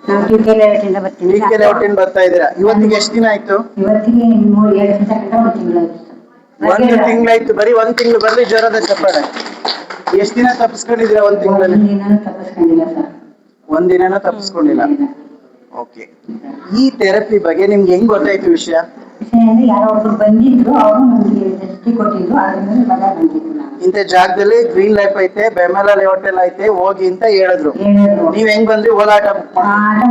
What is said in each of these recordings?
ನಾವು ಟಿಕೆ ಲೇಔಟಿಂದ ಬರ್ತೀನಿ. ಟಿಕೆ ಲೇಔಟಿಂದ ಬರ್ತಾ ಇದ್ದೀರಾ? ಇವತ್ತಿಗೆ ಎಷ್ಟು ದಿನ ಆಯ್ತು? ಇವತ್ತಿಗೆ 2 ದಿವಸ ಒಂದು ತಿಂಗಳಾಯ್ತು. ಒಂದು ತಿಂಗಳಾಯ್ತು. ಬರೀ ಒಂದು ತಿಂಗಳು ಬರ್ಲಿ ಜೋರದ ಚಪ್ಪಾಳೆ. ಎಷ್ಟು ದಿನ ತಪ್ಪಿಸ್ಕೊಂಡಿದ್ದೀರಾ ಒಂದು ತಿಂಗಳಲ್ಲಿ? ತಪ್ಪಿಸ್ಕೊಂಡಿಲ್ಲ ಸರ್. ಒಂದಿನ ತಪ್ಪಿಸ್ಕೊಂಡಿಲ್ಲ. ಓಕೆ. ಈ ಥೆರಪಿ ಬಗ್ಗೆ ನಿಮ್ಗೆ ಹೆಂಗ್ ಗೊತ್ತಾಯ್ತು ವಿಷಯ? ಯಾರೋ ಒಬ್ರು ಬಂದಿದ್ರು, ಅವರು ನಮ್ಗೆ ದೃಷ್ಟಿ ಕೊಟ್ಟಿದ್ರು, ಅದ್ರ ಮೇಲೆ ಬಲ ಬಂದಿದ್ರು. ಇಂಥ ಜಾಗದಲ್ಲಿ ಗ್ರೀನ್ ಲೈಫ್ ಐತೆ, ಬೆಮಲ ಲೇಔಟಲ್ ಐತೆ, ಹೋಗಿ ಅಂತ ಹೇಳಿದ್ರು. ನೀವ್ ಹೆಂಗ್ ಬಂದ್ರಿ? ಓಲಾಟ ಆಟ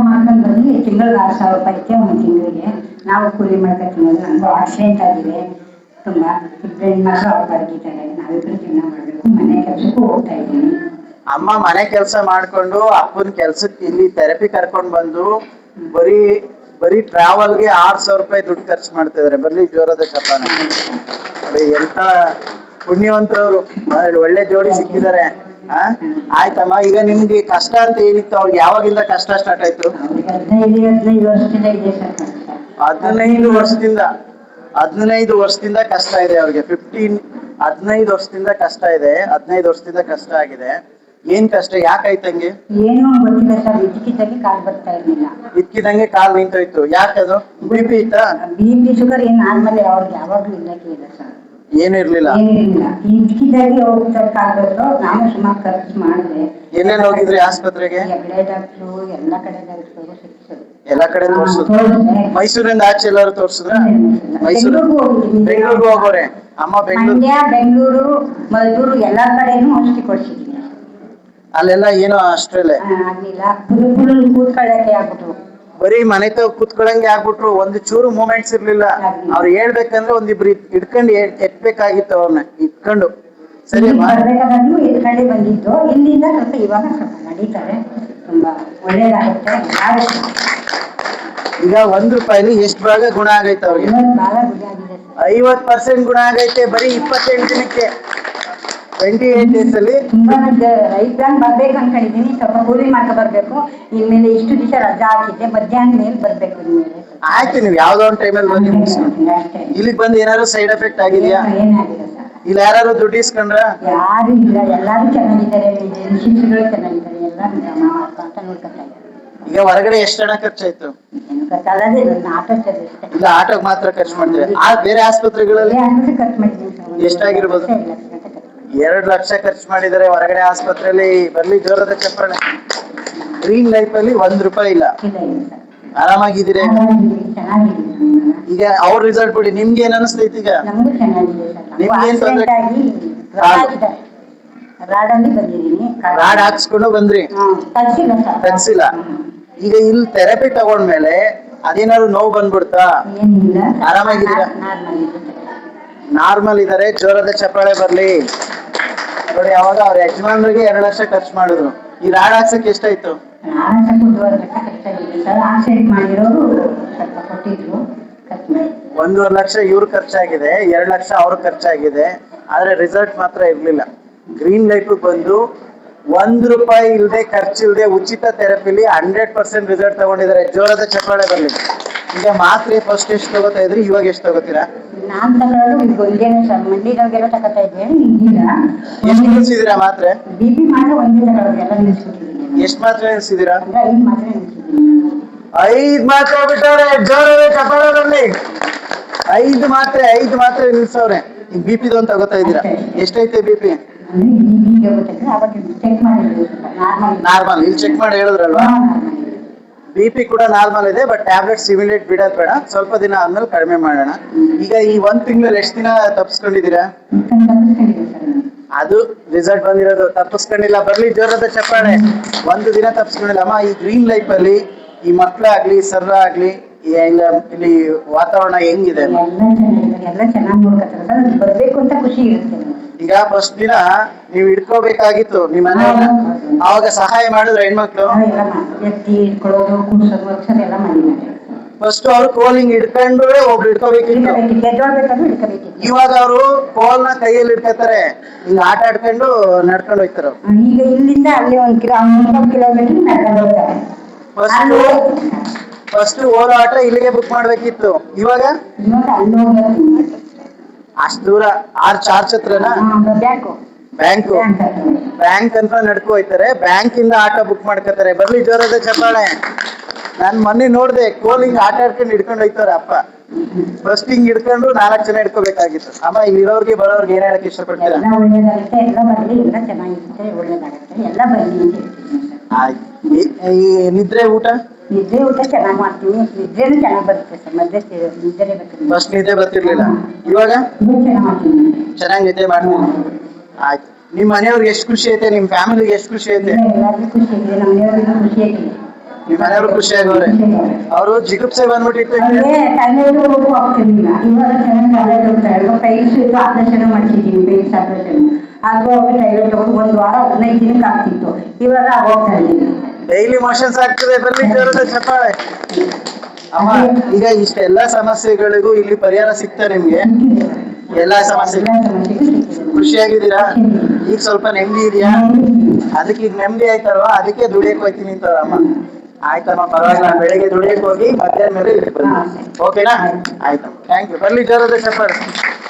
ಮಾಡ್ಕೊಂಡು ಬಂದು ತಿಂಗಳಿಗೆ 6,000 ರೂಪಾಯಿ ಐತೆ ಒಂದು ತಿಂಗಳಿಗೆ. ನಾವು ಕೂಲಿ ಮಾಡ್ಕೊತೀವಿ. ನಮ್ದು ಆಕ್ಸಿಡೆಂಟ್ ಆಗಿದೆ ತುಂಬಾ. ಇಬ್ಬರು ಹೆಣ್ಮಕ್ಳು ಅವ್ರು ಬದುಕಿದ್ದಾರೆ. ನಾವಿಬ್ರು ಜೀವನ ಮಾಡ್ಬೇಕು. ಮನೆ ಕೆಲಸಕ್ಕೂ ಹೋಗ್ತಾ ಇದ್ದೀನಿ. ಅಮ್ಮ ಮನೆ ಕೆಲಸ ಮಾಡ್ಕೊಂಡು ಅಪ್ಪನ ಕೆಲ್ಸಕ್ಕೆ ಇಲ್ಲಿ ಥೆರಪಿ ಕರ್ಕೊಂಡ್ ಬಂದು ಬರೀ ಟ್ರಾವೆಲ್ಗೆ 6,000 ರೂಪಾಯಿ ದುಡ್ಡು ಖರ್ಚು ಮಾಡ್ತಾ ಇದಾರೆ. ಬರ್ಲಿ ಜೋರದ ಚಪ್ಪಾಳೆ. ಎಂತ ಪುಣ್ಯವಂತರವ್ರು, ಒಳ್ಳೆ ಜೋಡಿ ಸಿಕ್ಕಿದ್ದಾರೆ. ಆಯ್ತಮ್ಮ, ಈಗ ನಿಮ್ಗೆ ಕಷ್ಟ ಅಂತ ಏನಿತ್ತು? ಅವ್ರಿಗೆ ಯಾವಾಗಿಂದ ಕಷ್ಟ ಸ್ಟಾರ್ಟ್ ಆಯ್ತು? 15 ವರ್ಷದಿಂದ ಕಷ್ಟ ಇದೆ ಅವ್ರಿಗೆ. 15 ವರ್ಷದಿಂದ ಕಷ್ಟ ಇದೆ. 15 ವರ್ಷದಿಂದ ಕಷ್ಟ ಆಗಿದೆ. ಏನ್ ಕಷ್ಟ? ಯಾಕಾಯ್ತಂಗೆ? ಏನೋ ಗೊತ್ತಿಲ್ಲ ಸರ್. ಇದ್ದಕ್ಕಿದ್ದಂಗೆ ಕಾಲ್ ಬರ್ತಾ ಇರ್ಲಿಲ್ಲ. ಇದ್ಕಿದಂಗೆ ಕಾಲ್ ನಿಂತೋಯ್ತು. ಯಾಕದು? BP ಇತ್ತಾ? BP ಶುಗರ್ ಏನ್ ನಾರ್ಮಲ್. ಅವ್ರಿಗೆ ಯಾವಾಗ್ಲೂ ಇಲ್ಲಕ್ಕೆ ಇಲ್ಲ ಸರ್. ಏನು ಇರ್ಲಿಲ್ಲ. ಇದ್ದಕ್ಕಿದ್ದಾಗೆ ಹೋಗ್ತಾರೆ ಕಾಲ್ ಬರ್ತೋ. ನಾನು ಸುಮಾರು ಖರ್ಚು ಮಾಡಿದೆ. ಎಲ್ಲೆಲ್ಲಿ ಹೋಗಿದ್ರಿ ಆಸ್ಪತ್ರೆಗೆ? ಹೆಗ್ಡೆ ಡಾಕ್ಟ್ರು, ಎಲ್ಲ ಕಡೆ ಡಾಕ್ಟ್ರು ಸಿಕ್ಕಿದ್ರು. ಎಲ್ಲ ಕಡೆ ತೋರ್ಸಿದ್ರು. ಮೈಸೂರಿಂದ ಆಚೆ ಎಲ್ಲರೂ ತೋರ್ಸಿದ್ರ? ಮೈಸೂರು, ಬೆಂಗಳೂರು ಹೋಗೋರೆ. ಅಮ್ಮ ಬೆಂಗಳೂರು, ಮೈಸೂರು ಎಲ್ಲಾ ಕಡೆನೂ ಔಷಧಿ ಕೊಡ್ಸಿದ್ದೀನಿ. ಅಲ್ಲೆಲ್ಲ ಏನೋ ಅಷ್ಟ್ರಲ್ಲೇ ಆಗ್ಲಿಲ್ಲ. ಕೂತ್ಕೊಳ್ಳಕ್ಕೆ ಆಗ್ಬಿಟ್ರು. ಬರೀ ಮನೆ ತಗ ಕೂತ್ಕೊಳ್ಳಂಗೆ ಆಗ್ಬಿಟ್ರು. ಒಂದು ಚೂರು ಮೂಮೆಂಟ್ಸ್ ಇರ್ಲಿಲ್ಲ. ಅವ್ರು ಹೇಳ್ಬೇಕಂದ್ರೆ ಒಂದಿಬ್ರು ಇಟ್ಕೊಂಡು ಎತ್ಬೇಕಾಗಿತ್ತು. ಅವ್ರನ್ನ ಇಟ್ಕೊಂಡು ಸರಿ ಇಟ್ಕೊಂಡೆ ಬಂದಿದ್ದು. ಇಲ್ಲಿಂದ ಸ್ವಲ್ಪ ಇವಾಗ ಸ್ವಲ್ಪ ನಡೀತಾರೆ. ತುಂಬಾ ಒಳ್ಳೇದಾಗುತ್ತೆ. ಈಗ ₹1 ಎಷ್ಟು ಭಾಗ ಗುಣ ಆಗೈತೆ ಅವ್ರಿಗೆ? 50% ಗುಣ ಆಗೈತೆ ಬರೀ 28 ದಿನಕ್ಕೆ. 28 days ಅಲ್ಲಿ. ರೈಟ್ ಬ್ಯಾಂಕ್ ಬರ್ಬೇಕು ಅನ್ಕೊಂಡಿದ್ದೀನಿ. ಸ್ವಲ್ಪ ಕೂಲಿ ಮಾಡ್ಕೊ ಬರ್ಬೇಕು. ಇನ್ಮೇಲೆ ಇಷ್ಟು ದಿವಸ ರಜಾ ಹಾಕಿದ್ದೆ. ಮಧ್ಯಾಹ್ನ ಮೇಲೆ ಬರ್ಬೇಕು. ಆಯ್ತು, ನೀವು ಯಾವ್ದೋ ಒಂದು ಟೈಮಲ್ಲಿ ಬಂದು ಇಲ್ಲಿಗೆ ಬಂದು ಏನಾದ್ರು ಸೈಡ್ ಎಫೆಕ್ಟ್ ಆಗಿದೆಯಾ? ಏನಾಗಿಲ್ಲ ಸರ್. ಇಲ್ಲಿ ಯಾರು ದುಡ್ಡು ಇಸ್ಕೊಂಡ್ರ? ಯಾರು ಇಲ್ಲ, ಎಲ್ಲಾರು ಚೆನ್ನಾಗಿದ್ದಾರೆ. ಶಿಕ್ಷಕರು ಚೆನ್ನಾಗಿದ್ದಾರೆ. ಎಲ್ಲರೂ ಮಾಡ್ಕೊಂತ ನೋಡ್ಕೊತಾ ಇದ್ದಾರೆ. ಈಗ ಹೊರಗಡೆ ಎಷ್ಟು ಹಣ ಖರ್ಚಾಯ್ತು? ಇಲ್ಲ, ಆಟೋಗೆ ಮಾತ್ರ ಖರ್ಚು ಮಾಡ್ತೀವಿ. ಬೇರೆ ಆಸ್ಪತ್ರೆಗಳಲ್ಲಿ ಎಷ್ಟಾಗಿರ್ಬೋದು? 2 ಲಕ್ಷ ಖರ್ಚು ಮಾಡಿದರೆ ಹೊರಗಡೆ ಆಸ್ಪತ್ರೆಯಲ್ಲಿ. ಬರ್ಲಿ ಜೋರದ ಚಪ್ಪಾಳೆ. ಗ್ರೀನ್ ಲೈಫ್ ಅಲ್ಲಿ ₹1 ಇಲ್ಲ. ಆರಾಮಾಗಿದ್ದೀರಿ? ಈಗ ಅವ್ರ ರಿಸಲ್ಟ್ ಬಿಡಿ, ನಿಮ್ಗೆ ಏನ್ ಅನಿಸ್ತೈತಿ? ಈಗ ನಿಮ್ಗೇನ್ ತೊಂದ್ರೆ? ರಾಡ್ ಹಾಕ್ಸ್ಕೊಂಡು ಬಂದ್ರಿ, ತಗ್ಸಿಲ್ಲ. ಈಗ ಇಲ್ಲಿ ಥೆರಪಿ ತಗೊಂಡ್ಮೇಲೆ ಅದೇನಾದ್ರು ನೋವು ಬಂದ್ಬಿಡ್ತಾ? ಆರಾಮಾಗಿದ್ದೀರಾ? ನಾರ್ಮಲ್ ಇದಾರೆ. ಜೋರದ ಚಪ್ಪಾಳೆ ಬರ್ಲಿ. ನೋಡಿ, ಅವಾಗ ಅವ್ರ ಯಜಮಾನ್ರಿಗೆ 2 ಲಕ್ಷ ಖರ್ಚು ಮಾಡಿದ್ರು. ಈ ರಾಡ್ ಹಾಕ್ಸಕ್ಕೆ ಎಷ್ಟಾಯ್ತು? 1.5 ಲಕ್ಷ ಇವ್ರ ಖರ್ಚಾಗಿದೆ, 2 ಲಕ್ಷ ಅವ್ರ ಖರ್ಚಾಗಿದೆ. ಆದ್ರೆ ರಿಸಲ್ಟ್ ಮಾತ್ರ ಇರ್ಲಿಲ್ಲ. ಗ್ರೀನ್ ಲೈಫ್ ಬಂದು ₹1 ಇಲ್ಲದೆ, ಖರ್ಚು ಇಲ್ಲದೆ, ಉಚಿತ ಥೆರಪಿಲಿ 100% ರಿಸಲ್ಟ್ ತಗೊಂಡಿದ್ದಾರೆ. ಜೋರದ ಚಪ್ಪಾಳೆ ಬರ್ಲಿ. ಈಗ ಮಾತ್ರೆ ಫಸ್ಟ್ ಎಷ್ಟು ತಗೋತಾ ಇದ್ರಿ, ಇವಾಗ ಎಷ್ಟು ತಗೋತೀರಾ? ನಾನ್ ತಗೊಳ್ಳೋದು ಈಗ ಒಂದೇನೆ ಸರ್. ಮಂಡಿಗಳಿಗೆಲ್ಲ ತಗೋತಾ ಇದ್ದೇನೆ. ಎಷ್ಟು ನಿಲ್ಸಿದೀರಾ ಮಾತ್ರೆ? BP ಮಾತ್ರ ಒಂದೇ ತಗೊಳ್ಳೋದು. ಎಲ್ಲ ನಿಲ್ಸ್ಬಿಟ್ಟಿದ್ದೀನಿ. ಎಷ್ಟು ಮಾತ್ರೆ ನಿಲ್ಸಿದೀರಾ? 5 ಮಾತ್ರೆ ನಿಲ್ಸಿದ್ದೀನಿ. 5 ಮಾತ್ರೆ ಬಿಟ್ಟವ್ರೆ. ಜೋರದ ಚಪ್ಪಾಳೆ ಬರ್ಲಿ. 5 ಮಾತ್ರೆ ನಿಲ್ಸವ್ರೆ. ಈಗ BP ಒಂದು ತಗೋತಾ ಇದ್ದೀರಾ? ಎಷ್ಟೈತೆ BP? ನಾರ್ಮಲ್. ಇಲ್ಲಿ ಚೆಕ್ ಮಾಡಿ ಹೇಳಿದ್ರಲ್ವಾ? BP ಕೂಡ ನಾರ್ಮಲ್ ಇದೆ. ಬಟ್ ಟ್ಯಾಬ್ಲೆಟ್ಸ್ ಇಮಿಡಿಯೇಟ್ ಬಿಡೋದು ಬೇಡ. ಸ್ವಲ್ಪ ದಿನ ಆದ್ಮೇಲೆ ಕಡಿಮೆ ಮಾಡೋಣ. ಈಗ ಈ 1 ತಿಂಗಳಲ್ಲಿ ಎಷ್ಟು ದಿನ ತಪ್ಪಿಸ್ಕೊಂಡಿದ್ದೀರಾ? ಅದು ರಿಸಲ್ಟ್ ಬಂದಿರೋದು. ತಪ್ಪಿಸ್ಕೊಂಡಿಲ್ಲ. ಬರ್ಲಿ ಜೋರದ ಚಪ್ಪಾಳೆ. 1 ದಿನ ತಪ್ಪಿಸ್ಕೊಂಡಿಲ್ಲ. ಅಮ್ಮ, ಈ ಗ್ರೀನ್ ಲೈಫ್ ಅಲ್ಲಿ ಈ ಮಕ್ಕಳಾಗ್ಲಿ, ಸರ್ ಆಗ್ಲಿ, ಇಲ್ಲಿ ವಾತಾವರಣ ಹೆಂಗಿದೆ? ಎಲ್ಲ ಚೆನ್ನಾಗಿ ನೋಡ್ಕೊತಾರೆ. ಬರ್ಬೇಕು ಅಂತ ಖುಷಿ ಇರುತ್ತೆ. ಈಗ ಫಸ್ಟ್ ದಿನ ನೀವು ಇಟ್ಕೋಬೇಕಾಗಿತ್ತು ನಿಮ್ಮ ಮನೆಯವ್ರನ್ನ. ಅವಾಗ ಸಹಾಯ ಮಾಡಿದ್ರು ಹೆಣ್ಮಕ್ಳು? ಫಸ್ಟ್ ಅವ್ರು ಕೋಲಿಂಗ್ ಇಟ್ಕೊಂಡು ಒಬ್ರು ಇಟ್ಕೋಬೇಕಿತ್ತು. ಇವಾಗ ಅವರು ಕೋಲ್ನ ಕೈಯಲ್ಲಿ ಇಟ್ಕೋತಾರೆ. ಹಿಂಗ ಆಟ ಆಡ್ಕೊಂಡು ನಡ್ಕೊಂಡು ಹೋಗ್ತಾರ. ಈಗ ಇಲ್ಲಿಂದ ಅಲ್ಲಿ 1 ಕಿಲೋಮೀಟರ್ ನಡ್ಕೊಂಡು ಹೋಗ್ತಾರೆ. ಫಸ್ಟ್ ಓಡೋ ಆಟ ಇಲ್ಲಿಗೆ ಬುಕ್ ಮಾಡ್ಬೇಕಿತ್ತು. ಇವಾಗ ಅಷ್ಟು ದೂರ 6 ಹತ್ರನಾ? ಬ್ಯಾಂಕ್ ಅಂತ ನಡ್ಕೊ ಹೋಯ್ತಾರೆ. ಬ್ಯಾಂಕ್ ಇಂದ ಆಟೋ ಬುಕ್ ಮಾಡ್ಕೋತಾರೆ. ಬರ್ಲಿ ಜೋರದ ಚಪ್ಪಾಳೆ. ನಾನ್ ಮೊನ್ನೆ ನೋಡ್ದೆ ಕೋಲಿಂಗ್ ಆಟ ಆಡ್ಕೊಂಡು ಹಿಡ್ಕೊಂಡು ಹೋಯ್ತಾರ ಅಪ್ಪ. ಫಸ್ಟ್ ಹಿಂಗ್ ಹಿಡ್ಕೊಂಡು 4 ಜನ ಹಿಡ್ಕೋಬೇಕಾಗಿತ್ತು. ಅಮ್ಮ ಇಲ್ಲಿರೋರ್ಗೆ ಬರೋರ್ಗೆ ಏನ್ ಹೇಳಕ್ ಇಷ್ಟಪಡ್ತೀರಾ? ಎಲ್ಲ ಒಳ್ಳೇದಾಗುತ್ತೆ, ಎಲ್ಲ ಬರ್ಲಿ, ಎಲ್ಲ ಚೆನ್ನಾಗಿರುತ್ತೆ, ಒಳ್ಳೇದಾಗುತ್ತೆ, ಎಲ್ಲ ಬರ್ಲಿ ಅಂತ ಹೇಳ್ತೀನಿ ಸರ್. ಆಯ್ತು. ಈ ನಿದ್ರೆ ಊಟ ನಿದ್ದೆ ಊಟ ಚೆನ್ನಾಗಿ ಮಾಡ್ತೀನಿ, ನಿದ್ದೆನೂ ಚೆನ್ನಾಗಿ ಬರುತ್ತೆ ಸರ್. ಮಧ್ಯೆ ನಿದ್ದೆನೇ ಬರ್ತದೆ. ಫಸ್ಟ್ ನಿದ್ದೆ ಬರ್ತಿರ್ಲಿಲ್ಲ, ಇವಾಗ ಚೆನ್ನಾಗಿ ಮಾಡ್ತೀನಿ. ಚೆನ್ನಾಗಿ ನಿದ್ದೆ ಮಾಡ್ತೀನಿ. ಆಯ್ತು. ನಿಮ್ ಮನೆಯವ್ರಿಗೆ ಎಷ್ಟು ಖುಷಿ ಐತೆ, ನಿಮ್ ಫ್ಯಾಮಿಲಿಗೆ ಎಷ್ಟು ಖುಷಿ ಐತೆ? ಎಲ್ಲರಿಗೂ ಖುಷಿ ಇದೆ, ನಮ್ಮ ಮನೆಯವ್ರಿಗೂ ಖುಷಿ ಆಗಿದೆ. ನಿಮ್ ಮನೆಯವ್ರು ಖುಷಿ ಆಗವ್ರೆ. ಅವರು ಜಿಗುಪ್ಸೆ ಬಂದ್ಬಿಟ್ಟಿತ್ತು. ಅವ್ರಿಗೆ ಟೈಲರ್ ಹೋಗು ಆಗ್ತಿರ್ಲಿಲ್ಲ, ಇವಾಗ ಚೆನ್ನಾಗಿ ಟೈಲರ್ ಹೋಗ್ತಾರೆ. ಇವಾಗ ಪೈಲ್ಸ್ ಇತ್ತು, ಆಪರೇಷನ್ ಮಾಡ್ತಿದ್ದೀನಿ, ಪೈಲ್ಸ್ ಆಪರೇಷನ್. ಆದ್ರೂ ಅವ್ರಿಗೆ ಟೈಲರ್ ತಗೊಂಡು 1 ವಾರ 15 ದಿನಕ್ಕೆ ಆಗ್ತಿತ್ತು, ಇವಾಗ ಹೋಗ್ತಾ ಇದ್ದೀನಿ. ಡೈಲಿ ಮೋಷನ್ಸ್ ಆಗ್ತದೆ. ಬರ್ಲಿ ಜೋರದ ಚಪ್ಪಾಳೆ. ಅಮ್ಮ, ಈಗ ಇಷ್ಟೆಲ್ಲಾ ಸಮಸ್ಯೆಗಳಿಗೂ ಇಲ್ಲಿ ಪರಿಹಾರ ಸಿಗ್ತಾ ನಿಮ್ಗೆ? ಎಲ್ಲಾ ಸಮಸ್ಯೆ ಖುಷಿಯಾಗಿದ್ದೀರಾ? ಈಗ ಸ್ವಲ್ಪ ನೆಮ್ಮದಿ ಇದೆಯಾ? ಅದಕ್ಕೆ ಈಗ ನೆಮ್ಮದಿ ಆಯ್ತಲ್ವಾ, ಅದಕ್ಕೆ ದುಡಿಯಕ್ ಹೋಗ್ತೀನಿ ಅಂತಾರಮ್ಮ. ಆಯ್ತಮ್ಮ, ಪರವಾಗಿಲ್ಲ. ಬೆಳಿಗ್ಗೆ ದುಡಿಯಕ್ ಹೋಗಿ ಮಧ್ಯಾಹ್ನ ಮೇಲೆ ಇಲ್ಲಿ ಬನ್ನಿ. ಓಕೆನಾ? ಆಯ್ತಮ್ಮ, ಥ್ಯಾಂಕ್ ಯು. ಬರ್ಲಿ ಜೋರದ ಚಪ್ಪಾಳೆ.